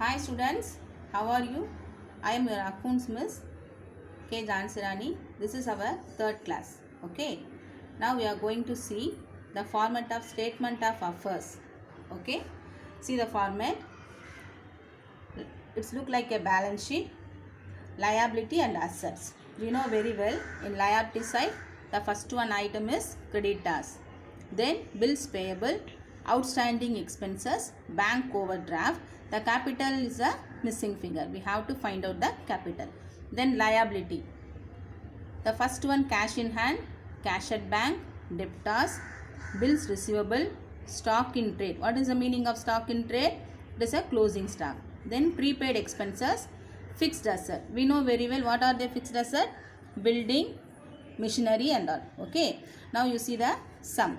Hi students, how are you? I am your accounts miss K. Jansirani. This is our third class. Okay. Now we are going to see the format of statement of affairs. Okay. See the format. It's look like a balance sheet, liability and assets. We know very well in liability side the first one item is creditors. Then bills payable, outstanding expenses, bank overdraft. The capital is a missing figure. We have to find out the capital. Then liability. The first one cash in hand, cash at bank, debtors, bills receivable, stock in trade. What is the meaning of stock in trade? It is a closing stock. Then prepaid expenses, fixed asset. We know very well what are the fixed asset? Building, machinery and all. Okay. Now you see the sum.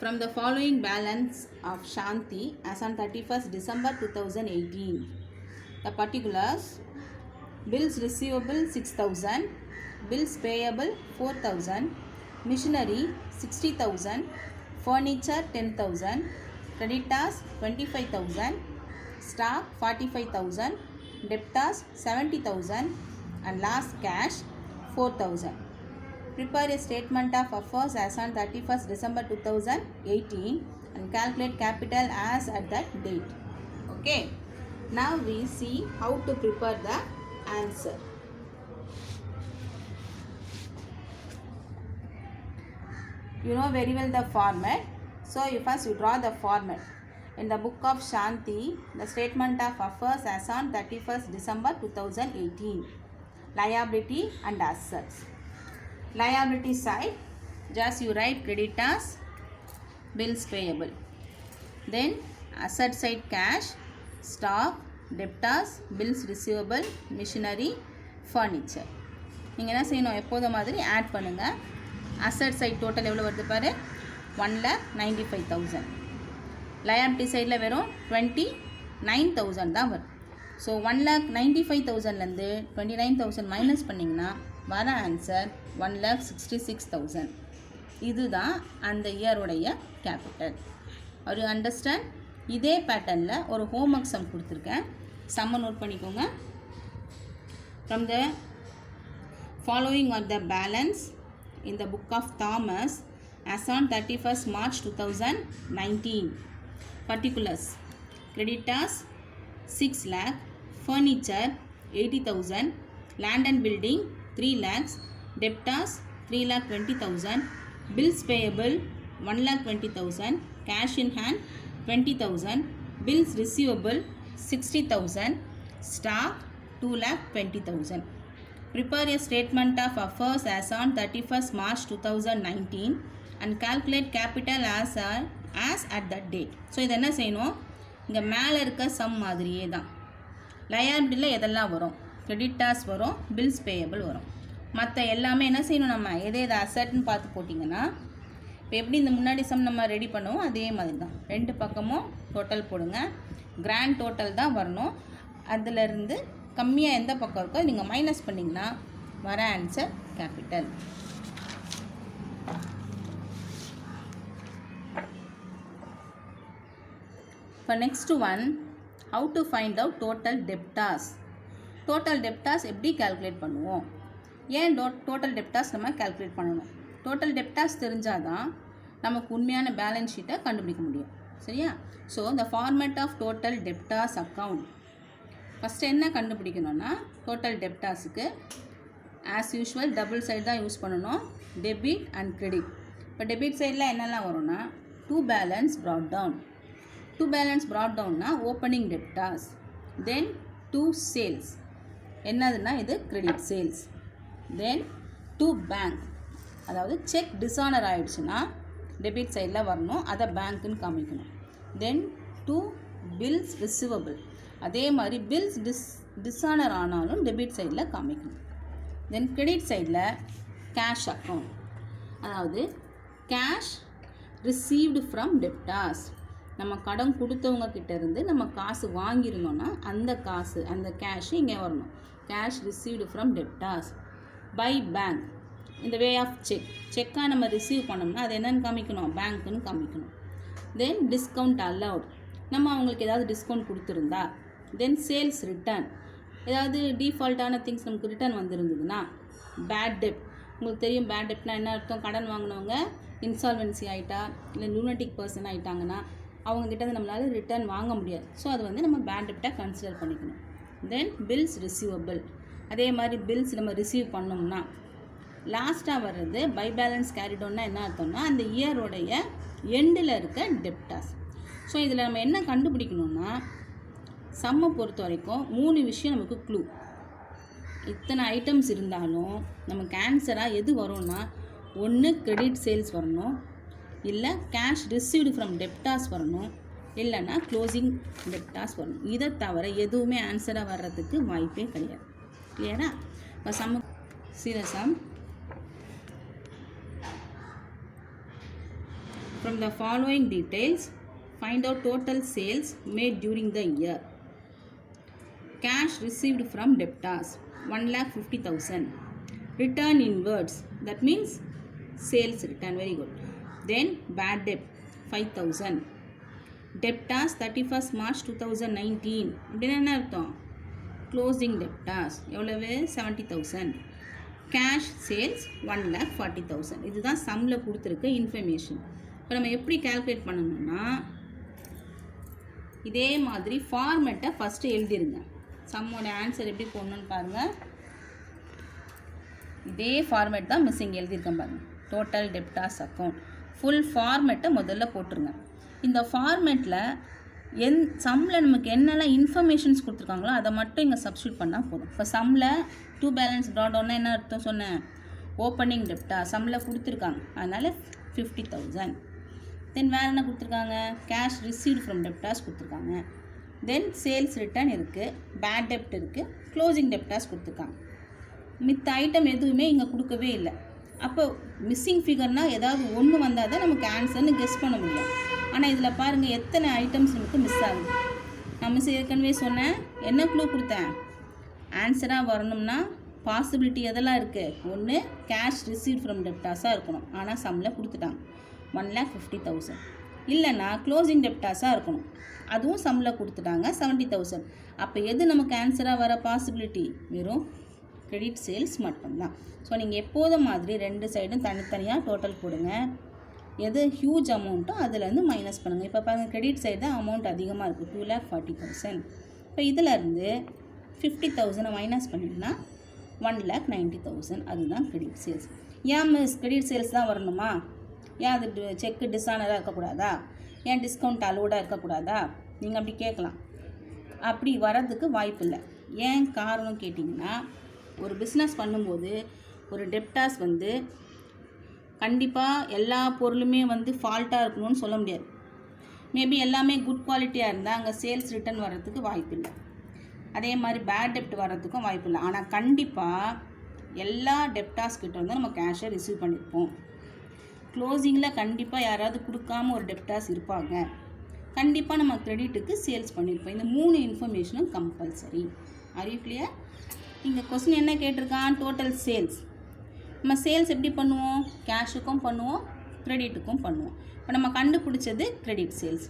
From the following balance of Shanti as on 31st December 2018. The particulars: bills receivable 6,000, bills payable 4,000, machinery 60,000, furniture 10,000, creditors 25,000, stock 45,000, debtors 70,000 and last cash 4,000. Prepare a statement of affairs as on 31st December 2018 and calculate capital as at that date. Okay. Now we see how to prepare the answer. You know very well the format. So first you draw the format. In the book of Shanti, the statement of affairs as on 31st December 2018. Liability and assets. Liability side, just you write creditors, bills payable. Then asset side cash, stock, debtors, bills receivable, machinery, furniture. நீங்கள் என்ன செய்யணும் எப்போது மாதிரி add பண்ணுங்கள். Asset side total எவ்வளோ வருது பாரு, 1,95,000. Liability சைடில் வெறும் 29,000 தான் வரும். ஸோ 1,95,000லேருந்து 29,000 மைனஸ் பண்ணிங்கன்னா வர ஆன்சர் 1,66,000. இதுதான் அந்த இயருடைய கேபிட்டல். ஒரு அண்டர்ஸ்டாண்ட். இதே பேட்டர்னில் ஒரு ஹோம் ஒர்க் சம் கொடுத்துருக்கேன். சம்மை நோட் பண்ணிக்கோங்க. From the following are the balance in the book of Thomas as on 31st March 2019. Particulars: creditors 6 lakh, furniture 80,000, land and building 3 lakhs, debtors 3,20,000, bills payable 1,20,000, cash in hand 20,000, bills receivable 60,000, stock 2,20,000. Prepare a statement of affairs as on 31st March 2019 and calculate capital as at that date. So இது என்ன செய்யணும், இங்கே மேலே இருக்க some மாதிரியே தான். லயபிலிட்டியில் எதெல்லாம் வரும், கிரெடிட்டார்ஸ் வரும், பில்ஸ் பேயபிள் வரும். மற்ற எல்லாமே என்ன செய்யணும், நம்ம எது அசட்னு பார்த்து போட்டிங்கன்னா இப்போ எப்படி இந்த முன்னாடி சம் நம்ம ரெடி பண்ணுவோம் அதே மாதிரி தான். ரெண்டு பக்கமும் டோட்டல் போடுங்க. கிராண்ட் டோட்டல் தான் வரணும். அதிலிருந்து கம்மியாக எந்த பக்கம் இருக்கோ நீங்கள் மைனஸ் பண்ணிங்கன்னா வர ஆன்சர் கேபிட்டல். இப்போ next one, how to find out total debtors. Total debtors எப்படி கால்குலேட் பண்ணுவோம், ஏன் டோட்டல் டெப்டார்ஸ் நம்ம கால்குலேட் பண்ணணும். டோட்டல் டெப்டார்ஸ் தெரிஞ்சால் தான் நமக்கு உண்மையான பேலன்ஸ் ஷீட்டை கண்டுபிடிக்க முடியும். சரியா? ஸோ இந்த format of total debtors account first என்ன கண்டுபிடிக்கணும்னா, டோட்டல் டெப்டார்ஸுக்கு ஆஸ் யூஷுவல் டபுள் சைடு தான் யூஸ் பண்ணணும், டெபிட் அண்ட் கிரெடிட். இப்போ டெபிட் சைடில் என்னெல்லாம் வரும்னா, to balance brought down. To balance brought டவுன்னா opening debtors. Then to sales, என்னதுன்னா இது credit sales. Then to bank, அதாவது செக் டிஸானர் ஆகிடுச்சுன்னா டெபிட் சைடில் வரணும், அதை பேங்க்குன்னு காமிக்கணும். தென் டூ பில்ஸ் ரிசீவபிள், அதே மாதிரி பில்ஸ் டிஸானர் ஆனாலும் டெபிட் சைடில் காமிக்கணும். தென் கிரெடிட் சைடில் கேஷ் அக்கௌண்ட், அதாவது கேஷ் ரிசீவ்டு ஃப்ரம் டெப்டார்ஸ். நம்ம கடன் கொடுத்தவங்க கிட்டேருந்து நம்ம காசு வாங்கியிருந்தோன்னா அந்த காசு, அந்த கேஷ் இங்கே வரணும். Cash received from debtors. By bank, இந்த வே ஆஃப் செக்காக நம்ம ரிசீவ் பண்ணோம்னா அது என்னென்னு காமிக்கணும், பேங்க்குன்னு காமிக்கணும். தென் டிஸ்கவுண்ட் அலவுட், நம்ம அவங்களுக்கு ஏதாவது டிஸ்கவுண்ட் கொடுத்துருந்தா, தென் சேல்ஸ் ரிட்டர்ன், ஏதாவது டிஃபால்ட்டான திங்ஸ் நமக்கு ரிட்டர்ன் வந்துருந்ததுன்னா, பேட் டெப்ட். உங்களுக்கு தெரியும் பேட் டெப்ட்னா என்ன அர்த்தம்? கடன் வாங்கினவங்க இன்சால்வென்சி ஆகிட்டா இல்லை லூனட்டிக் பர்சன் ஆகிட்டாங்கன்னா அவங்கக்கிட்ட நம்மளால் ரிட்டர்ன் வாங்க முடியாது. ஸோ அது வந்து நம்ம பேட் டெப்டாக கன்சிடர் பண்ணிக்கணும். தென் பில்ஸ் ரிசீவபிள், அதே மாதிரி பில்ஸ் நம்ம ரிசீவ் பண்ணோம்னா லாஸ்ட்டாக வர்றது பை பேலன்ஸ் கேரிடோன்னா என்ன அர்த்தம்னா அந்த இயரோடைய எண்டில் இருக்க டெப்டாஸ். ஸோ இதில் நம்ம என்ன கண்டுபிடிக்கணும்னா சம்மை பொறுத்த வரைக்கும் 3 விஷயம் நமக்கு க்ளூ. இத்தனை ஐட்டம்ஸ் இருந்தாலும் நமக்கு ஆன்சராக எது வரும்னா, ஒன்று கிரெடிட் சேல்ஸ் வரணும், இல்லை கேஷ் ரிசீவ்டு ஃப்ரம் டெப்டாஸ் வரணும், இல்லைன்னா க்ளோசிங் டெப்டாஸ் வரணும். இதை தவிர எதுவுமே ஆன்சராக வர்றதுக்கு வாய்ப்பே கிடையாது. கிளியரா? இப்போ சம் சீரியஸாக from the following details find out total sales made during the year. Cash received from debtors 1,50,000. Return inwards, that means sales return. Very good. Then bad debt 5,000. Debtors 31st March 2019 அப்படின்னா என்ன அர்த்தம்? Closing debtors எவ்வளவு? 70,000. Cash sales 1,40,000. இதுதான் சம்மில் கொடுத்துருக்க information. இப்போ நம்ம எப்படி கால்குலேட் பண்ணணும்னா இதே மாதிரி ஃபார்மேட்டை ஃபஸ்ட்டு எழுதிருங்க. சம்மோட ஆன்சர் எப்படி போடணும்னு பாருங்கள். இதே ஃபார்மேட் தான் மிஸ்ஸிங் எழுதியிருக்கேன் பாருங்கள். டோட்டல் டெப்டாஸ் அக்கௌண்ட் ஃபுல் ஃபார்மேட்டை முதல்ல போட்டுருங்க. இந்த ஃபார்மேட்டில் சம்மில் நமக்கு என்னெல்லாம் இன்ஃபர்மேஷன்ஸ் கொடுத்துருக்காங்களோ அதை மட்டும் இங்கே சப்ஸ்டியூட் பண்ணால் போதும். இப்போ சம்மில் டூ பேலன்ஸ் ப்ராடவுன்னா என்ன அர்த்தம் சொன்னேன்? ஓப்பனிங் டெப்டா சம்மில் கொடுத்துருக்காங்க, அதனால் 50,000. தென் வேறு என்ன கொடுத்துருக்காங்க? கேஷ் ரிசீவ்டு ஃப்ரம் டெப்டாஸ் கொடுத்துருக்காங்க. தென் சேல்ஸ் ரிட்டர்ன் இருக்குது, பேட் டெப்ட் இருக்குது, க்ளோசிங் டெப்டாஸ் கொடுத்துருக்காங்க. மித்த ஐட்டம் எதுவுமே இங்கே கொடுக்கவே இல்லை. அப்போ மிஸ்ஸிங் ஃபிகர்னால் ஏதாவது ஒன்று வந்தால் தான் நமக்கு ஆன்சர்னு கெஸ் பண்ண முடியும். ஆனால் இதில் பாருங்கள் எத்தனை ஐட்டம்ஸ் நமக்கு மிஸ் ஆகுது. நான் மிஸ் ஏற்கனவே சொன்னேன், என்ன க்ளூ கொடுத்தேன்? ஆன்சராக வரணும்னா பாசிபிலிட்டி எதெல்லாம் இருக்குது? ஒன்று கேஷ் ரிசீவ் ஃப்ரம் டெப்டாஸாக இருக்கணும், ஆனால் சம்மில் கொடுத்துட்டாங்க 1,50,000. இல்லைன்னா க்ளோசிங் டெப்டாஸாக இருக்கணும், அதுவும் சம்மில் கொடுத்துட்டாங்க 70,000. அப்போ எது நமக்கு ஆன்சராக வர பாசிபிலிட்டி? வெறும் கிரெடிட் சேல்ஸ் மட்டும்தான். ஸோ நீங்கள் எப்போதும் மாதிரி 2 சைடும் தனித்தனியாக டோட்டல் போடுங்க. எது ஹியூஜ் அமௌண்ட்டோ அதுலேருந்து மைனஸ் பண்ணுங்கள். இப்போ பாருங்கள், கிரெடிட் சைடு தான் அமௌண்ட் அதிகமாக இருக்குது, 2,40,000. இப்போ இதிலேருந்து 50,000 மைனஸ் பண்ணிங்கன்னா 1,90,000. அதுதான் கிரெடிட் சேல்ஸ். ஏன் மிஸ் கிரெடிட் சேல்ஸ் தான் வரணுமா? ஏன் அது செக்கு டிஸானராக இருக்கக்கூடாதா? ஏன் டிஸ்கவுண்ட் அலோடாக இருக்கக்கூடாதா? நீங்கள் அப்படி கேட்கலாம். அப்படி வரதுக்கு வாய்ப்பு இல்லை. ஏன் காரணம் கேட்டிங்கன்னா, ஒரு பிஸ்னஸ் பண்ணும்போது ஒரு டெப்டாஸ் வந்து கண்டிப்பாக எல்லா பொருளுமே வந்து ஃபால்ட்டாக இருக்கணும்னு சொல்ல முடியாது. மேபி எல்லாமே குட் குவாலிட்டியாக இருந்தால் அங்கே சேல்ஸ் ரிட்டர்ன் வர்றதுக்கு வாய்ப்பு இல்லை. அதே மாதிரி பேட் டெப்ட் வர்றதுக்கும் வாய்ப்பு இல்லை. ஆனால் கண்டிப்பாக எல்லா டெப்டாஸ் கிட்ட வந்து நம்ம கேஷை ரிசீவ் பண்ணியிருப்போம். க்ளோசிங்கில் கண்டிப்பாக யாராவது கொடுக்காம ஒரு டெப்டாஸ் இருப்பாங்க. கண்டிப்பாக நம்ம க்ரெடிட்டுக்கு சேல்ஸ் பண்ணியிருப்போம். இந்த 3 இன்ஃபர்மேஷனும் கம்பல்சரி. Are you clear? இங்கே கொஸ்டின் என்ன கேட்டிருக்கான்? Total sales. நம்ம சேல்ஸ் எப்படி பண்ணுவோம்? கேஷுக்கும் பண்ணுவோம், க்ரெடிட்டுக்கும் பண்ணுவோம். இப்போ நம்ம கண்டுபிடிச்சது க்ரெடிட் சேல்ஸ்.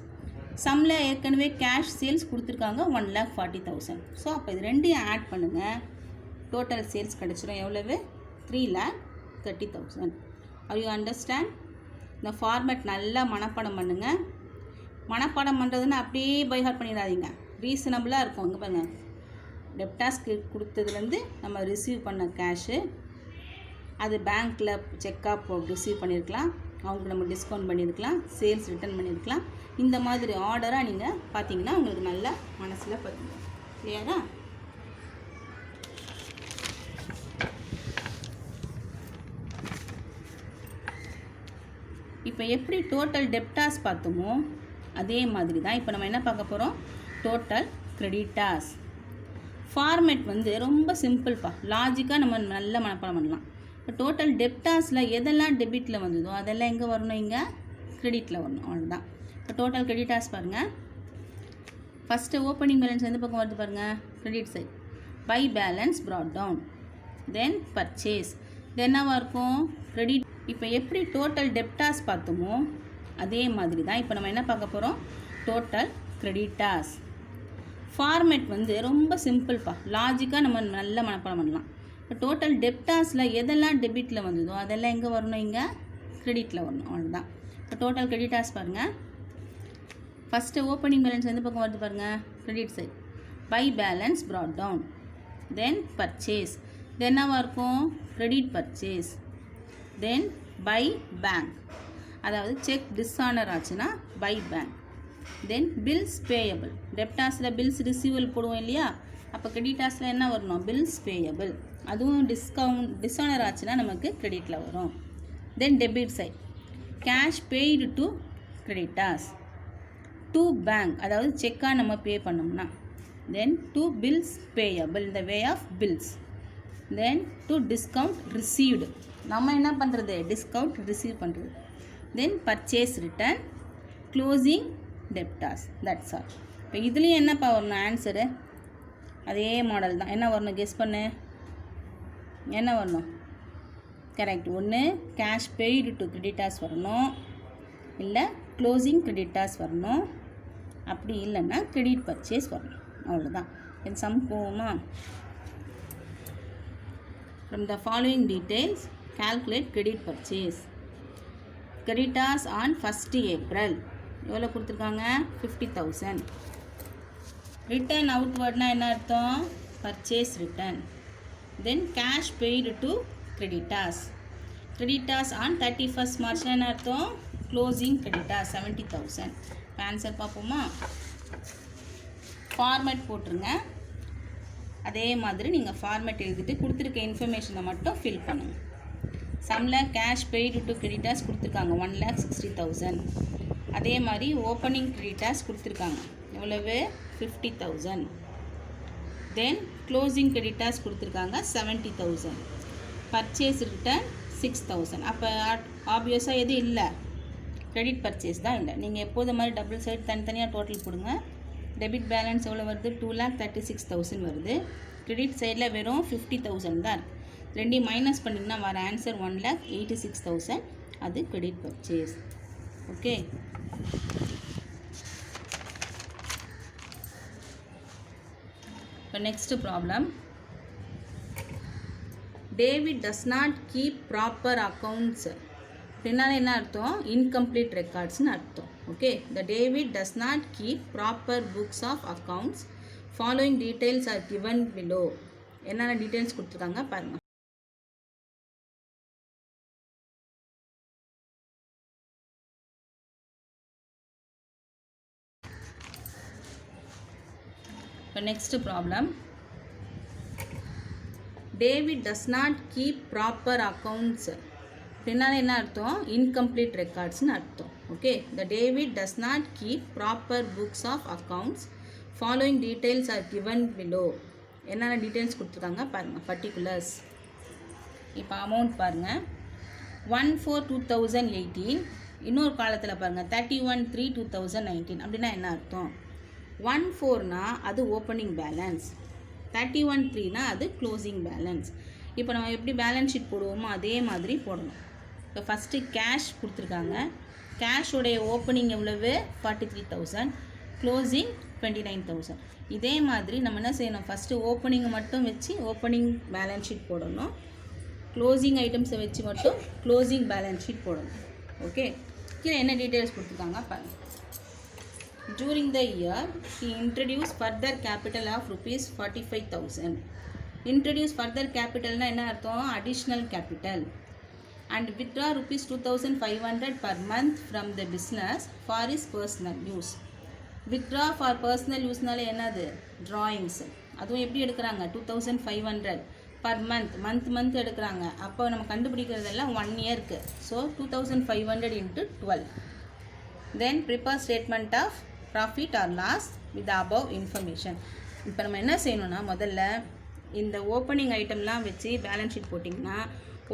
சம்மில் ஏற்கனவே கேஷ் சேல்ஸ் கொடுத்துருக்காங்க 1,40,000. ஸோ அப்போ இது ரெண்டையும் ஆட் பண்ணுங்கள், டோட்டல் சேல்ஸ் கிடச்சிடும். எவ்வளவு? 3,30,000. Are you understand? இந்த ஃபார்மேட் நல்லா மனப்பாடம் பண்ணுங்கள். மனப்பாடம் பண்ணுறதுன்னு அப்படியே பைஹார்ட் பண்ணிடாதீங்க. ரீசனபிளாக இருக்கும். இங்கே பாருங்கள், டெப்டாஸ்க்கு கொடுத்ததுலேருந்து நம்ம ரிசீவ் பண்ண கேஷு, அது பேங்க்கில் செக்காக ரிசீவ் பண்ணியிருக்கலாம், அவங்களுக்கு நம்ம டிஸ்கவுண்ட் பண்ணியிருக்கலாம், சேல்ஸ் ரிட்டர்ன் பண்ணியிருக்கலாம். இந்த மாதிரி ஆர்டராக நீங்கள் பார்த்தீங்கன்னா உங்களுக்கு நல்லா மனசில் பதியும். கிளியரா? இப்போ எப்படி டோட்டல் டெப்டாஸ் பார்த்தோமோ அதே மாதிரி தான் இப்போ நம்ம என்ன பார்க்க போகிறோம்? Total creditors. ஃபார்மேட் வந்து ரொம்ப சிம்பிள்ப்பா, லாஜிக்காக நம்ம நல்ல மனப்பாடம் பண்ணலாம். இப்போ டோட்டல் டெப்டாஸில் எதெல்லாம் டெபிட்டில் வந்ததோ அதெல்லாம் எங்கே வரணும்? இங்கே கிரெடிட்டில் வரணும். அவ்வளோதான். இப்போ டோட்டல் கிரெடிட்டாஸ் பாருங்கள். ஃபஸ்ட்டு ஓப்பனிங் பேலன்ஸ் எந்த பக்கம் வருது பாருங்கள்? Credit side. By balance brought down, then purchase, இது என்னவாக இருக்கும்? கிரெடிட். இப்போ எப்படி டோட்டல் டெப்டாஸ் பார்த்தோமோ அதே மாதிரி தான் இப்போ நம்ம என்ன பார்க்க போகிறோம்? Total creditors. ஃபார்மேட் வந்து ரொம்ப சிம்பிள்ப்பா, லாஜிக்காக நம்ம நல்லா மனப்பாடம் பண்ணலாம். இப்போ டோட்டல் டெப்டாஸில் எதெல்லாம் டெபிட்டில் வந்ததோ அதெல்லாம் எங்கே வரணும், இங்கே கிரெடிட்டில் வரணும், அவ்வளோதான். இப்போ டோட்டல் கிரெடிட்டாஸ் பாருங்கள். ஃபஸ்ட்டு ஓப்பனிங் பேலன்ஸ் எந்த பக்கம் வருது பாருங்கள், credit side. By balance brought down, then purchase, இது என்னவாக இருக்கும், credit purchase. Then by bank, அதாவது செக் டிஸ்ஆனர் ஆச்சுன்னா by bank. Then bills payable, டெப்டாஸில் பில்ஸ் ரிசீவல் போடுவோம் இல்லையா, அப்போ கிரெடிட்டாஸில் என்ன வரணும், பில்ஸ் பேயபிள், அதுவும் டிஸ்ஆனர் ஆச்சுன்னா நமக்கு கிரெடிட்டில் வரும். Then debit side, cash paid to creditors, to bank, அதாவது செக்காக நம்ம பே பண்ணோம்னா. தென் டு பில்ஸ் பேயபிள், இந்த way of bills. Then to discount received, நம்ம என்ன பண்ணுறது, டிஸ்கவுண்ட் ரிசீவ் பண்ணுறது. Then purchase return, closing debtors, that's all. இப்போ இதுலேயும் என்னப்பா வரணும் ஆன்சரு, அதே மாடல் தான். என்ன வரணும், கெஸ் பண்ணு, என்ன வரணும், கரெக்ட். ஒன்று கேஷ் பெய்டு டு கிரெடிட்டாஸ் வரணும், இல்லை க்ளோசிங் கிரெடிட்டாஸ் வரணும், அப்படி இல்லைன்னா கிரெடிட் பர்ச்சேஸ் வரணும், அவ்வளோதான். என் சம் போவோமா. From the following details, calculate credit purchase. Creditors on 1st April எவ்வளோ கொடுத்துருக்காங்க, 50,000. ரிட்டர்ன் அவுட்வர்ட்னா என்ன அர்த்தம், purchase return. Then cash paid to creditors. Creditors on 31st மார்ச்னா என்ன அர்த்தம், க்ளோசிங் கிரெடிட்டாஸ் 70,000. இப்போ ஆன்சர் பார்ப்போமா. ஃபார்மேட் போட்டுருங்க, அதே மாதிரி நீங்கள் ஃபார்மேட் எழுதிட்டு கொடுத்துருக்க இன்ஃபர்மேஷனை மட்டும் ஃபில் பண்ணுங்கள். சம்மில் கேஷ் பெய்டு டு கிரெடிட்டாஸ் கொடுத்துருக்காங்க 1,60,000. அதே மாதிரி ஓப்பனிங் கிரெடிட்டாஸ் கொடுத்துருக்காங்க எவ்வளவு, 50,000. தென் க்ளோசிங் கிரெடிட்டாஸ் கொடுத்துருக்காங்க 70,000. Purchase return 6,000. அப்போ ஆப்வியஸாக எது இல்லை, கிரெடிட் பர்ச்சேஸ் தான் இல்லை. நீங்கள் எப்போது மாதிரி டபுள் சைடு தனித்தனியாக டோட்டல் கொடுங்க. டெபிட் பேலன்ஸ் எவ்வளோ வருது, 2,36,000 வருது. கிரெடிட் சைடில் வெறும் 50,000 தான் இருக்குது. ரெண்டையும் மைனஸ் பண்ணிங்கன்னா வர ஆன்சர் 1,86,000, அது கிரெடிட் பர்ச்சேஸ். ஓகே. இப்போ next problem. David does not keep proper accounts. அப்படின்னால என்ன அர்த்தம், இன்கம்ப்ளீட் ரெக்கார்ட்ஸ்னு அர்த்தம். Okay. The David does not keep proper books of accounts. Following details are given below. என்னென்ன டீட்டெயில்ஸ் கொடுத்துருக்காங்க பாருங்கள். இப்போ next problem. David does not keep proper accounts. அப்படின்னால என்ன அர்த்தம், இன்கம்ப்ளீட் ரெக்கார்ட்ஸ்னு அர்த்தம். Okay. The David does not keep proper books of accounts. Following details are given below. என்னென்ன டீட்டெயில்ஸ் கொடுத்துருக்காங்க பாருங்கள், பர்டிகுலர்ஸ். இப்போ அமௌண்ட் பாருங்கள், 1/4/2018. இன்னொரு காலத்தில் பாருங்கள் 31/3/2019. அப்படின்னா என்ன அர்த்தம், 1/4னா அது ஓப்பனிங் பேலன்ஸ், 31/3னா அது க்ளோசிங் பேலன்ஸ். இப்போ நம்ம எப்படி பேலன்ஸ் ஷீட் போடுவோமோ அதே மாதிரி போடணும். இப்போ ஃபஸ்ட்டு கேஷ் கொடுத்துருக்காங்க, கேஷோடைய ஓப்பனிங் எவ்வளவு 43,000, க்ளோசிங் 29,000. இதே மாதிரி நம்ம என்ன செய்யணும், ஃபஸ்ட்டு ஓப்பனிங் மட்டும் வச்சு ஓப்பனிங் பேலன்ஸ் ஷீட் போடணும், க்ளோசிங் ஐட்டம்ஸை வச்சு மட்டும் க்ளோசிங் பேலன்ஸ் ஷீட் போடணும். ஓகே. கீழே என்ன டீட்டெயில்ஸ் கொடுத்துருக்காங்க பாருங்கள். During the year, he introduced further capital of rupees 45,000. Introduce further capital na enna artham, additional capital. And withdraw rupees 2,500 per month from the business for his personal use. Withdraw for personal use nala enadhu, drawings. அதுவும் எப்படி எடுக்கிறாங்க, 2,500 per month எடுக்கிறாங்க. அப்போ நம்ம கண்டுபிடிக்கிறதெல்லாம் 1 இயருக்கு. So 2,500 into 12. Then prepare statement of profit or loss with the above information. இப்போ நம்ம என்ன செய்யணும்னா, முதல்ல இந்த ஓப்பனிங் ஐட்டம்லாம் வச்சு பேலன்ஸ் ஷீட் போட்டிங்கன்னா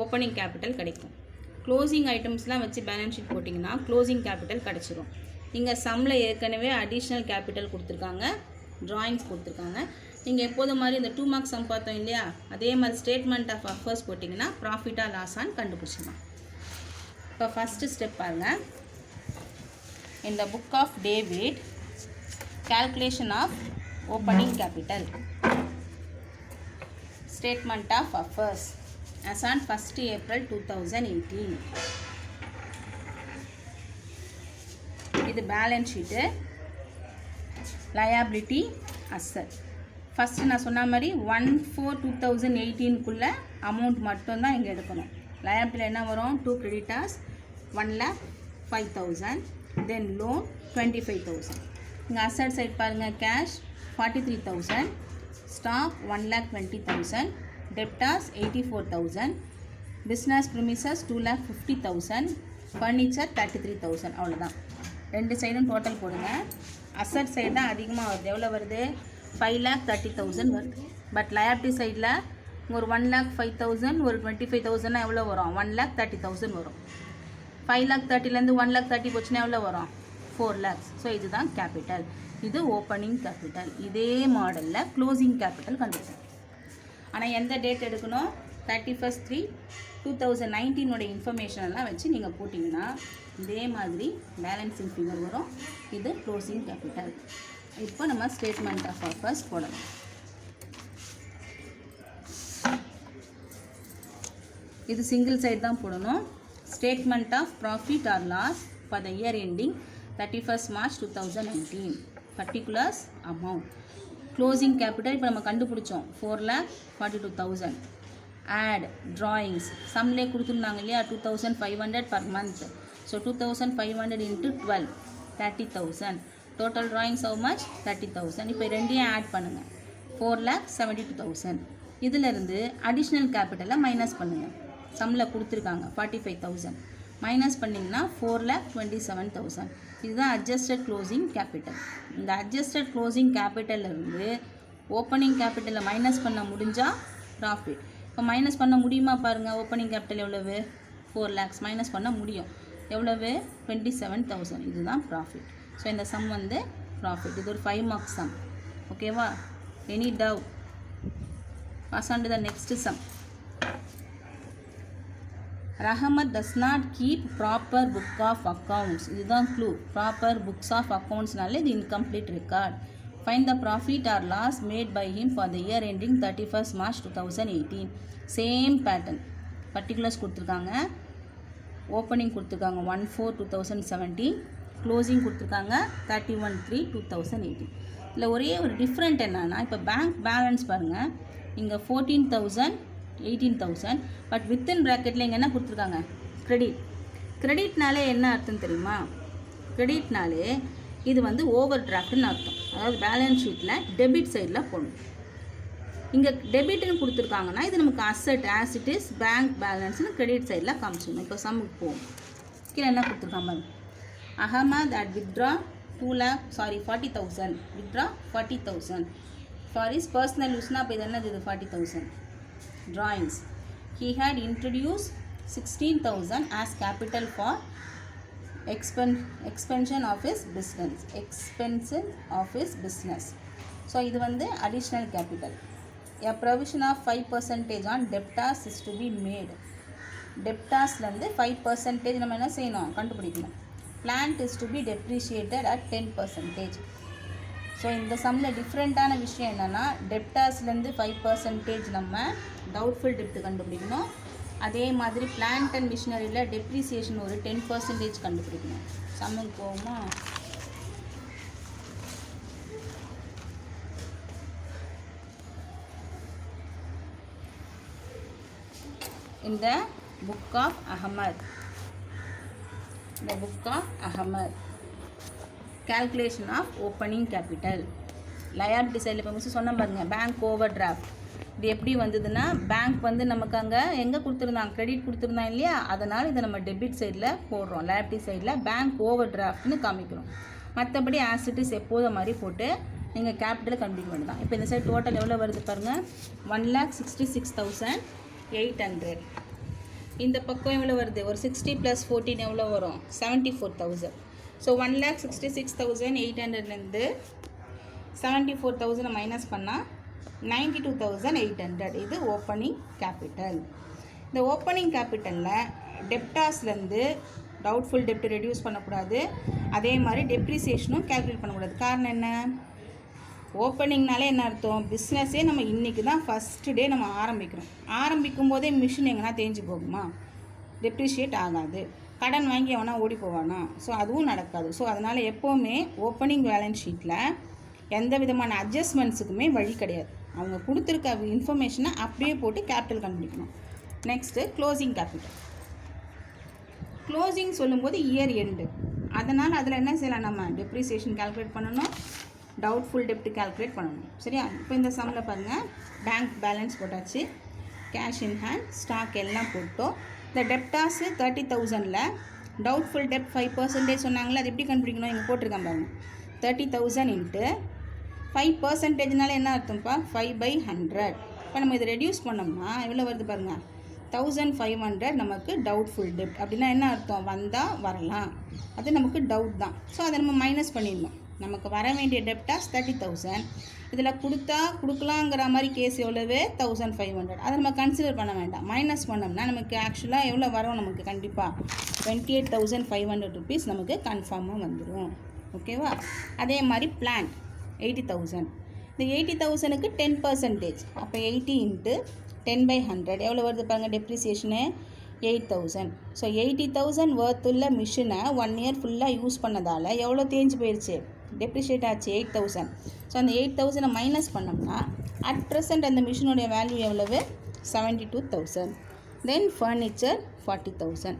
ஓப்பனிங் கேபிட்டல் கிடைக்கும். க்ளோசிங் ஐட்டம்ஸ்லாம் வச்சு பேலன்ஸ் ஷீட் போட்டிங்கன்னா க்ளோசிங் கேபிட்டல் கிடச்சிரும். இங்கே சம்மில் ஏற்கனவே அடிஷ்னல் கேபிட்டல் கொடுத்துருக்காங்க, ட்ராயிங்ஸ் கொடுத்துருக்காங்க. நீங்கள் எப்போதும் மாதிரி இந்த 2 மார்க்ஸ் சம் பார்த்தோம் இல்லையா, அதே மாதிரி ஸ்டேட்மெண்ட் ஆஃப் அஃபர்ஸ் போட்டிங்கன்னா ப்ராஃபிட்டாக லாஸான்னு கண்டுபிடிச்சிடலாம். இப்போ ஃபஸ்ட்டு ஸ்டெப் பாருங்கள். In the book of David, calculation of opening capital. Statement of affairs as on 1st April 2018. இது balance sheet, liability, asset. First நான் சொன்ன மாதிரி 1/4/2018 அமௌண்ட் மட்டும்தான் இங்கே எடுக்கணும். liability என்ன வரும்? 2 creditors 1,05,000, then loan 25,000. இங்கே asset side பாருங்கள், cash 43,000, stock 1,20,000, debtors 84,000, business premises 2,50,000, furniture 33,000. அவ்வளோதான். ரெண்டு சைடும் டோட்டல் போடுங்க. அசட் சைடு தான் அதிகமாக வருது. எவ்வளோ வருது? 5,30,000 வருது. பட் liability சைடில் ஒரு 1,05,000 ஒரு 25,000 எவ்வளோ வரும்? 1,30,000 வரும். 5,30,000 1,30,000 போச்சுன்னா எவ்வளோ வரும்? 4 lakhs. ஸோ இதுதான் கேபிட்டல். இது ஓப்பனிங் கேபிட்டல். இதே மாடலில் க்ளோசிங் கேபிட்டல் கண்டுபிடிக்கும். ஆனால் எந்த டேட் எடுக்கணும்? 31/3/2019 இன்ஃபர்மேஷன் எல்லாம் வச்சு நீங்கள் போட்டிங்கன்னா இதே மாதிரி பேலன்சிங் ஃபிகர் வரும். இது க்ளோசிங் கேபிட்டல். இப்போ நம்ம ஸ்டேட்மெண்ட் ஆஃப் அஃபேர்ஸ் போடணும். இது சிங்கிள் சைடு தான் போடணும். Statement of profit or loss for the year ending 31st March 2019. Particulars amount. Closing capital இப்போ நம்ம கண்டுபிடிச்சோம் 4,42,000. ஆட் ட்ராயிங்ஸ் சம்லே கொடுத்துருந்தாங்க இல்லையா, 2,500 per month. So 2,500 into 12 30,000. Total drawings how much? 30,000. இப்போ ரெண்டையும் ஆட் பண்ணுங்கள், 4,72,000. இதிலிருந்து அடிஷ்னல் கேபிட்டலை மைனஸ் பண்ணுங்கள். சம்மில் கொடுத்துருக்காங்க 45,000. மைனஸ் பண்ணிங்கன்னா 4,27,000. இதுதான் அட்ஜஸ்டட் க்ளோசிங் கேபிட்டல். இந்த அட்ஜஸ்டட் க்ளோசிங் கேபிட்டலிருந்து ஓப்பனிங் கேபிட்டலை மைனஸ் பண்ண முடிஞ்சால் ப்ராஃபிட். இப்போ மைனஸ் பண்ண முடியுமா பாருங்கள். ஓப்பனிங் கேபிட்டல் எவ்வளவு? 4 lakhs. மைனஸ் பண்ண முடியும். எவ்வளவு? 27,000. இதுதான் ப்ராஃபிட். ஸோ இந்த சம் வந்து ப்ராஃபிட். இது ஒரு 5 marks சம். ஓகேவா? Any doubt? Pass on to the next sum. Rahmat does not keep proper book of accounts. இதுதான் க்ளூ. ப்ராப்பர் புக்ஸ் ஆஃப் அக்கௌண்ட்ஸ்னால இது incomplete record. Find the profit or loss made by him for the year ending 31st March 2018. Same pattern. Particulars கொடுத்துருக்காங்க. Opening கொடுத்துருக்காங்க 1/4/2017. Closing கொடுத்துருக்காங்க 31/3/2018. இதில் ஒரே ஒரு different என்னன்னா, இப்போ பேங்க் பேலன்ஸ் பாருங்கள், இங்கே 14,000 18,000. பட் வித்தின் ப்ராக்கெட்டில் இங்கே என்ன கொடுத்துருக்காங்க? கிரெடிட். கிரெடிட்னாலே என்ன அர்த்தம் தெரியுமா? கிரெடிட்னாலே இது வந்து ஓவர் டிராஃப்ட்னு அர்த்தம். அதாவது பேலன்ஸ் ஷீட்டில் டெபிட் சைடில் போடணும். இங்கே டெபிட்னு கொடுத்துருக்காங்கன்னா இது நமக்கு asset as it is bank பேலன்ஸ்னு கிரெடிட் சைடில் காமிச்சிடணும். இப்போ சம்முக்கு போகும். கீழே என்ன கொடுத்துருக்காங்க? Ahmed at withdraw 40,000. Withdraw 40,000 for is personal யூஸ்னால் இப்போ இது என்னது? இது 40,000. Drawings. He had introduced 16,000 as capital for expansion of his business. Expansion of his business. So இது வந்து additional capital. A provision of 5% on debtors is to be made. Debtorsலேருந்து 5% நம்ம என்ன செய்யணும்? கண்டுபிடிக்கணும். Plant is to be depreciated at 10%. So இந்த சம்மில் டிஃப்ரெண்ட்டான விஷயம் என்னென்னா, டெப்டார்ஸ்லேருந்து 5% நம்ம டவுட்ஃபுல் டெப்ட் கண்டுபிடிக்கணும். அதே மாதிரி பிளான்ட் அண்ட் மிஷினரியில் டெப்ரிசியேஷன் ஒரு 10% கண்டுபிடிக்கணும். சம்முக்கு போகுமா? இந்த புக் ஆஃப் அகமத். இந்த book of Ahmed calculation of opening capital. liability சைடில் இப்போ மிஸ் சொன்ன பாருங்க, பேங்க் ஓவர் டிராஃப்ட். இது எப்படி வந்ததுன்னா, பேங்க் வந்து நமக்கு அங்கே எங்கே கொடுத்துருந்தாங்க? கிரெடிட் கொடுத்துருந்தாங்க இல்லையா? அதனால் இதை நம்ம டெபிட் சைடில் போடுறோம். liability சைடில் பேங்க் ஓவர் டிராஃப்ட்னு காமிக்கிறோம். மற்றபடி ஆசிட்டிஸ் எப்போதும் மாதிரி போட்டு நீங்கள் கேபிட்டல் கண்டுபிடிக்க வேண்டியதான். இப்போ இந்த சைடு டோட்டல் எவ்வளோ வருது பாருங்கள், 1,66,800. இந்த பக்கம் எவ்வளோ வருது? ஒரு 60 + 14 எவ்வளோ வரும்? 74,000. ஸோ 1,66,800லேருந்து 74,000 மைனஸ் பண்ணால் 92,800. இது ஓப்பனிங் கேபிட்டல். இந்த ஓப்பனிங் கேபிட்டலில் டெப்டார்ஸ்லேருந்து டவுட்ஃபுல் டெப்ட் ரெடியூஸ் பண்ணக்கூடாது, அதே மாதிரி டெப்ரிசியேஷனும் கேல்குலேட் பண்ணக்கூடாது. காரணம் என்ன? ஓப்பனிங்னாலே என்ன அர்த்தம்? பிஸ்னஸே நம்ம இன்றைக்கி தான் ஃபஸ்ட்டு டே நம்ம ஆரம்பிக்கும் போதே மிஷின் எங்கன்னா தேஞ்சு போகுமா? டெப்ரிஷியேட் ஆகாது. கடன் வாங்கி எவனா ஓடி போவானா? ஸோ அதுவும் நடக்காது. ஸோ அதனால் எப்போவுமே ஓப்பனிங் பேலன்ஸ் ஷீட்டில் எந்த விதமான அட்ஜஸ்ட்மெண்ட்ஸுக்குமே வழி கிடையாது. அவங்க கொடுத்துருக்க இன்ஃபர்மேஷனை அப்படியே போட்டு கேபிட்டல் கண்டுபிடிக்கணும். Next closing capital. க்ளோசிங் சொல்லும்போது இயர் எண்டு, அதனால் அதில் என்ன செய்யலாம்? நம்ம டெப்ரிசியேஷன் கால்குலேட் பண்ணணும், டவுட்ஃபுல் டெப்ட் கால்குலேட் பண்ணணும். சரியா? இப்போ இந்த சம்மில் பாருங்கள், பேங்க் பேலன்ஸ் போட்டாச்சு, கேஷ் இன் ஹேண்ட், ஸ்டாக் எல்லாம் போட்டோம். இந்த டெப்டாஸு 30,000ல் டவுட்ஃபுல் டெப்ட் 5% சொன்னாங்களே, அது எப்படி கண்டுபிடிக்கணும்? இங்கே போட்டிருக்கேன் பாருங்கள். 30,000 இன்ட்டு 5%னால என்ன அர்த்தம்ப்பா? 5/100. இப்போ நம்ம இதை ரெடியூஸ் பண்ணோம்னா எவ்வளோ வருது பாருங்கள், 1500 நமக்கு டவுட்ஃபுல் டெப்ட். அப்படின்னா என்ன அர்த்தம்? வந்தால் வரலாம், அது நமக்கு டவுட் தான். ஸோ அதை நம்ம மைனஸ் பண்ணிடணும். நமக்கு வர வேண்டிய டெப்டாஸ் 30,000, இதில் கொடுக்கலாங்கிற மாதிரி கேஸ் எவ்வளவு? 1500. அதை நம்ம கன்சிடர் பண்ண வேண்டாம். மைனஸ் பண்ணோம்னா நமக்கு ஆக்சுவலாக எவ்வளோ வரும்? நமக்கு கண்டிப்பாக 28,500 ருபீஸ் நமக்கு கன்ஃபார்மாக வந்துடும். ஓகேவா? அதே மாதிரி பிளான் 80,000. இந்த 80,000க்கு 10%. அப்போ 80 இன்ட்டு 10/100 எவ்வளோ வருது பாருங்கள்? டெப்ரிசியேஷனு 8,000. ஸோ 80,000 ஒர்த்துள்ள மிஷினை 1 இயர் ஃபுல்லாக யூஸ் பண்ணதால் எவ்வளோ தேஞ்சு போயிடுச்சு? டெப்ரிஷியேட் ஆச்சு 8,000. ஸோ அந்த 8,000 மைனஸ் பண்ணோம்னா அட் ப்ரெசென்ட் அந்த மிஷினுடைய வேல்யூ எவ்வளவு? 72,000. தென் ஃபர்னிச்சர் 40,000.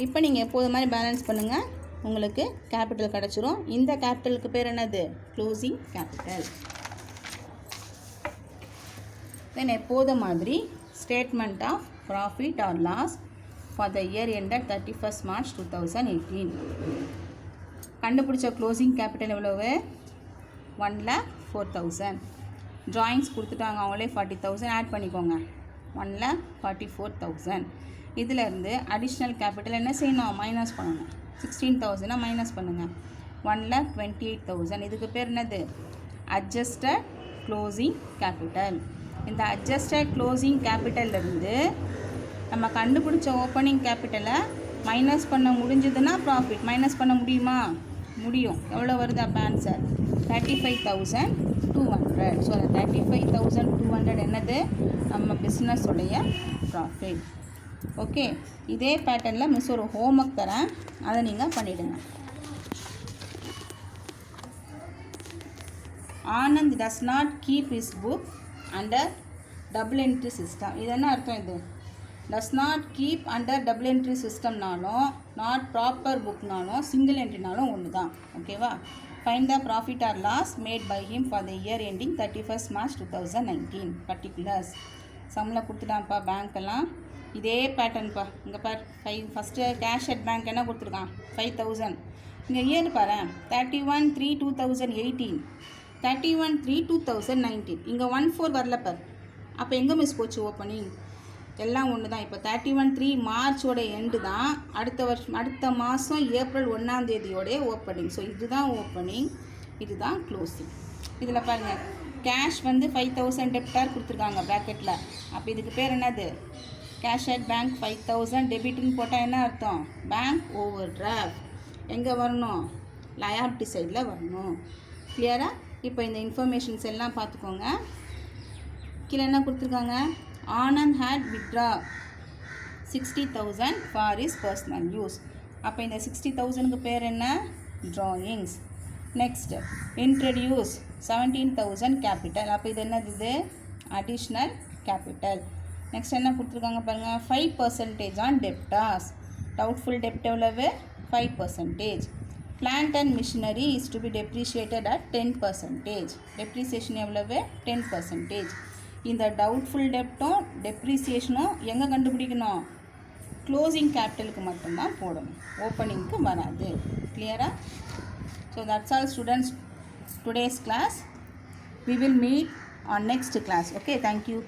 இப்போ நீங்கள் எப்போது மாதிரி பேலன்ஸ் பண்ணுங்கள், உங்களுக்கு கேபிட்டல் கிடச்சிரும். இந்த கேபிட்டலுக்கு பேர் என்னது? Closing capital. தென் எப்போது மாதிரி statement of profit or loss for the year ended 31st March 2018. கண்டுபிடிச்ச க்ளோசிங் கேபிட்டல் எவ்வளவு? 1,04,000. ட்ராயிங்ஸ் கொடுத்துட்டாங்க அவங்களே, 40,000 ஆட் பண்ணிக்கோங்க, 1,44,000. இதிலேருந்து அடிஷ்னல் கேபிட்டல் என்ன செய்யணும்? மைனஸ் பண்ணணும். 16,000 மைனஸ் பண்ணுங்கள், 1,28,000. இதுக்கு பேர் என்னது? Adjusted closing capital. இந்த அட்ஜஸ்டட் க்ளோசிங் கேபிட்டல்லேருந்து நம்ம கண்டுபிடிச்ச ஓப்பனிங் கேபிட்டலை மைனஸ் பண்ண முடிஞ்சதுன்னா ப்ராஃபிட். மைனஸ் பண்ண முடியுமா? முடியும். எவ்வளோ வருது அப்போ ஆன்சர்? 35,200. ஸோ அந்த 35,200 என்னது? நம்ம பிஸ்னஸுடைய ப்ராஃபிட். ஓகே, இதே பேட்டர்னில் மிஸ் ஒரு ஹோம்ஒர்க் தரேன், அதை நீங்கள் பண்ணிவிடுங்க. Anand does not keep his book under double entry system. இது என்ன அர்த்தம்? இது does not keep under double entry சிஸ்டம்னாலும், நாட் ப்ராப்பர் புக்னாலும், சிங்கிள் என்ட்ரினாலும் ஒன்று தான். ஓகேவா? Find the profit or loss made by him for the year ending 31st March 2019. Particulars சம்மில் கொடுத்துட்டான்ப்பா. பேங்க்கெல்லாம் இதே பேட்டர்ன்ப்பா. இங்கே பார், ஃபஸ்ட்டு கேஷ் அட் பேங்க் என்ன கொடுத்துருக்கான்? 5,000. இங்கே இயர் பாரு, 31/3/2018, 31/3/2019. இங்கே 1/4 வரல பார். அப்போ எங்கே மிஸ் போச்சு ஓப்பனிங்? எல்லாம் ஒன்று தான். இப்போ 31/3 மார்ச்சோட எண்டு தான். அடுத்த மாதம் ஏப்ரல் 1ஆம் தேதியோடைய ஓப்பனிங். ஸோ இதுதான் ஓப்பனிங், இதுதான் க்ளோசிங். இதில் பாருங்கள், கேஷ் வந்து 5,000 டெப்டார் கொடுத்துருக்காங்க ப்ராக்கெட்டில். அப்போ இதுக்கு பேர் என்னது? கேஷ் அட் பேங்க் 5,000 டெபிட்னு போட்டால் என்ன அர்த்தம்? Bank over draft. எங்கே வரணும்? லயாபிலிட்டி சைடில் வரணும். கிளியராக? இப்போ இந்த இன்ஃபர்மேஷன்ஸ் எல்லாம் பார்த்துக்கோங்க. கீழே என்ன கொடுத்துருக்காங்க? Anand had withdraw 60,000 for is personal use. அப்போ இந்த 60,000க்கு பேர் என்ன? ட்ராயிங்ஸ். Next introduce 17,000 capital. அப்போ இது என்னது? இது அடிஷ்னல் கேபிட்டல். நெக்ஸ்ட் என்ன கொடுத்துருக்காங்க பாருங்கள், 5% ஆன் டெப்டாஸ். டவுட்ஃபுல் டெப்ட் எவ்வளவு? 5%. Plant and machinery is to be depreciated at 10%. Depreciation எவ்வளவு? 10%. இந்த டவுட்ஃபுல் டெப்ட்டும் டெப்ரிசியேஷனும் எங்கே கண்டுபிடிக்கணும்? க்ளோசிங் கேபிட்டலுக்கு மட்டும்தான் போடணும், ஓப்பனிங்க்கு வராது. கிளியரா? So that's all students, today's class. We will meet on next class. Okay, thank you.